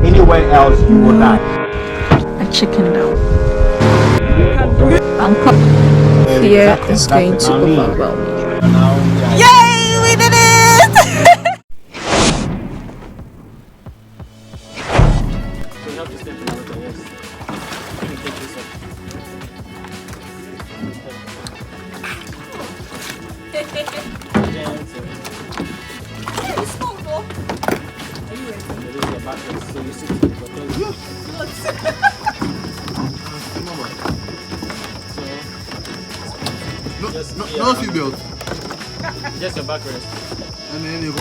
Anywhere else you will die. A chicken down. Uncle, fear is going to overwhelm me. Yay! We did it! No seatbelt. Just your backrest. And then you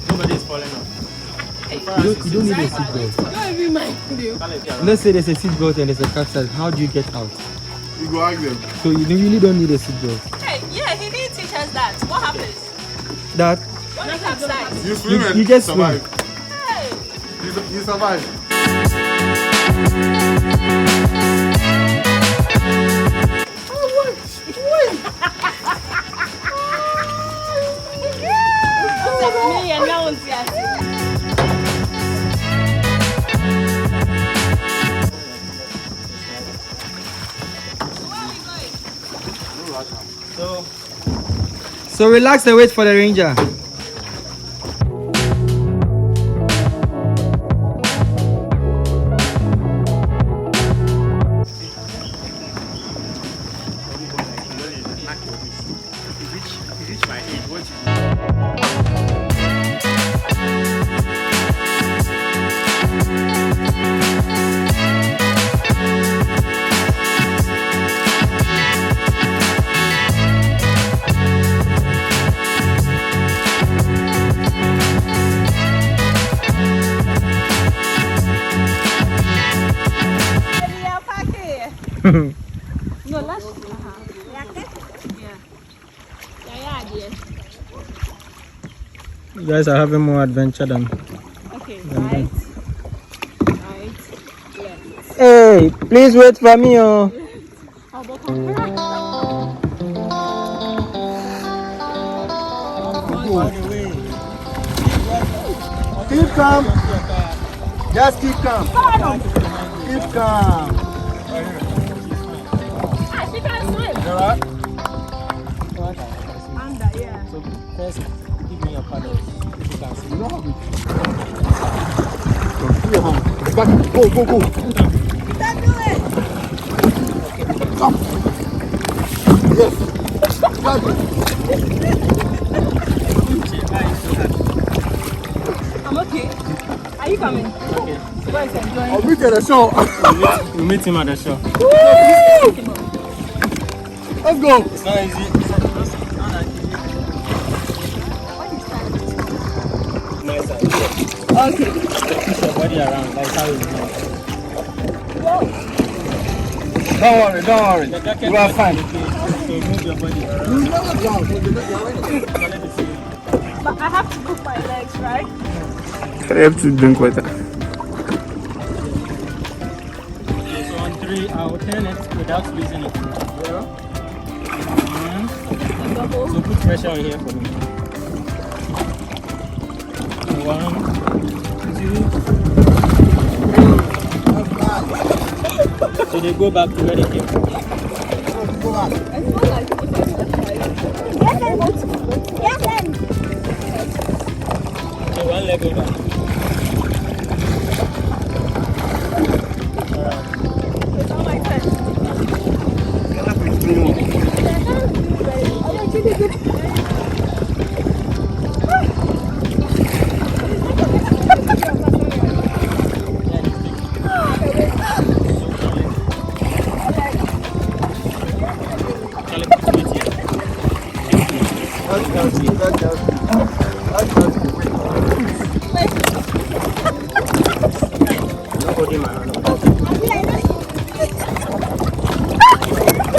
Nobody is falling off. You don't need a seatbelt. Let's say there's a seatbelt and there's a capsule. How do you get out? You go ask them. So you really don't need a seatbelt. Hey, yeah, he didn't teach us that. What happens? That When you capsize? You swim and you just swim. survive. Hey! You survive. Me and now it's So relax and wait for the ranger. No, let's. You guys are having more adventure than. Okay, right. Right. Left. Hey, please wait for me, oh. Keep calm. Just keep calm. Keep calm. She can't swim. Alright? Under, yeah. So first, give me your paddle. If you can see. You don't have it. Back. Go, go, go. You can do it. Come. Yes. Got it. I'm okay. Are you coming? Okay. Where is enjoying? I'll meet you at the show. We'll meet him at the shop. Let's go. It's not easy. Nice idea. Okay. Push your body around. That's how it's done. Don't worry, don't worry. The jacket You are fine. So move your body around. You never drown. But I have to move my legs, right? I have to drink water. So on 3, I'll turn it without squeezing it. Double. So put pressure on here for me. 1, 2. So they go back to where they came from. Go back. It's not like So one leg over. it's not like that.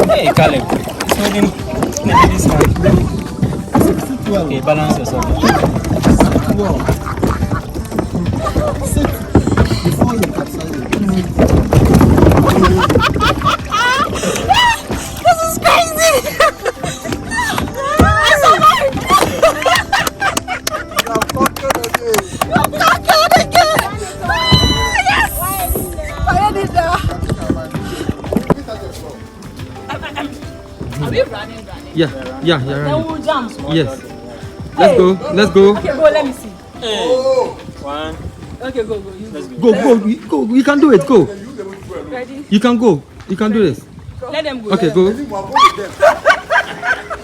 Hey, Caleb. It's holding this one. Okay, balance yourself. Sit before you capsize. This is crazy! Are we running? Yeah, you're Then running. we'll jump. Yes. Let's go. Let's go. Okay, go, let me see. One. Okay, go. Let's go. Go. You can do it. Go. Ready? You can go. You can do this. Let them go. Okay, go.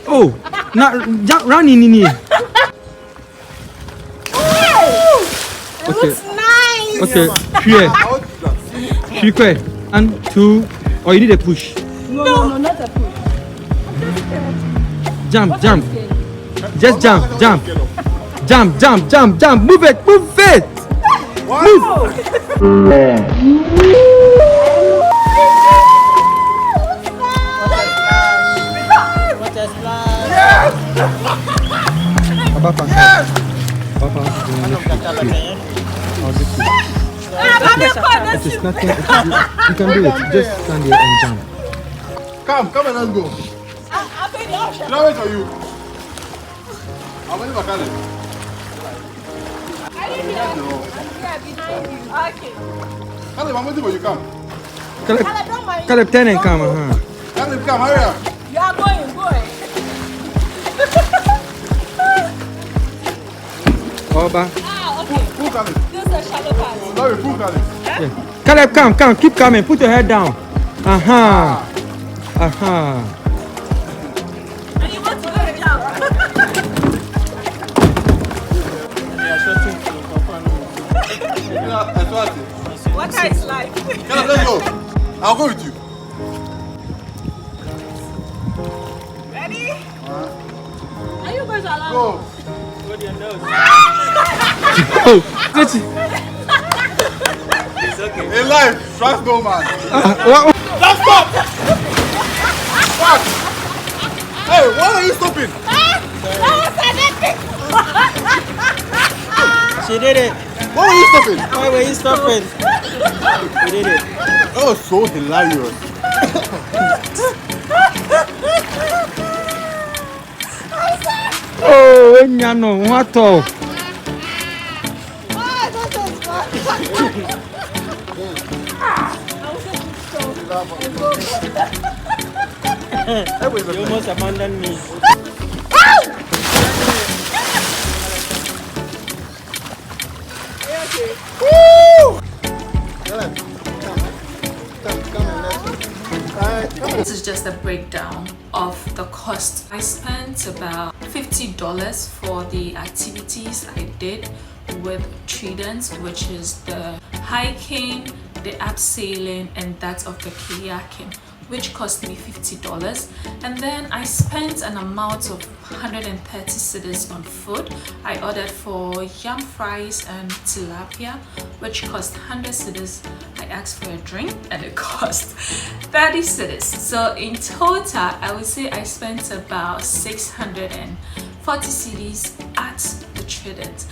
Oh, now run in here. It looks nice. Okay, here. 1, 2. Oh, you need a push. No, not a push. Jump. Just jump. Jump. Move it. Move. What a slide. Papa. It is nothing. You can do it. Just stand here and jump. Come and let's go. I'll pay the option. Can I wait for you? I'm waiting for Caleb. I didn't hear. Okay. Caleb, I'm waiting for you. Come. Caleb, Don't mind. Caleb, turn and come. Caleb, come. Hurry up. You are going. Oba. Okay. Pull Caleb. This is a shallow part. Sorry, pull Caleb. Yeah. Caleb, come. Keep coming. Put your head down. And you want to go and jump. Water is life. Caleb, let's go. I'll go with you. Ready? Are you going to allow Go. Go to your nose. Oh, that's it. It's okay. In life, trust no man. What? Just stop! Fuck! Hey, why are you stopping? She did it. Why were you stopping? Why were you stopping? You did it. That was so hilarious. Oh, no, what? You almost abandoned me. This is just a breakdown of the cost. I spent about $50 for the activities I did with Trident, which is the hiking, the abseiling, and that of the kayaking, which cost me $50. And then I spent an amount of 130 cedis on food. I ordered for yam fries and tilapia, which cost 100 cedis. I asked for a drink and it cost 30 cedis. So in total, I would say I spent about 640 cedis at the Trident.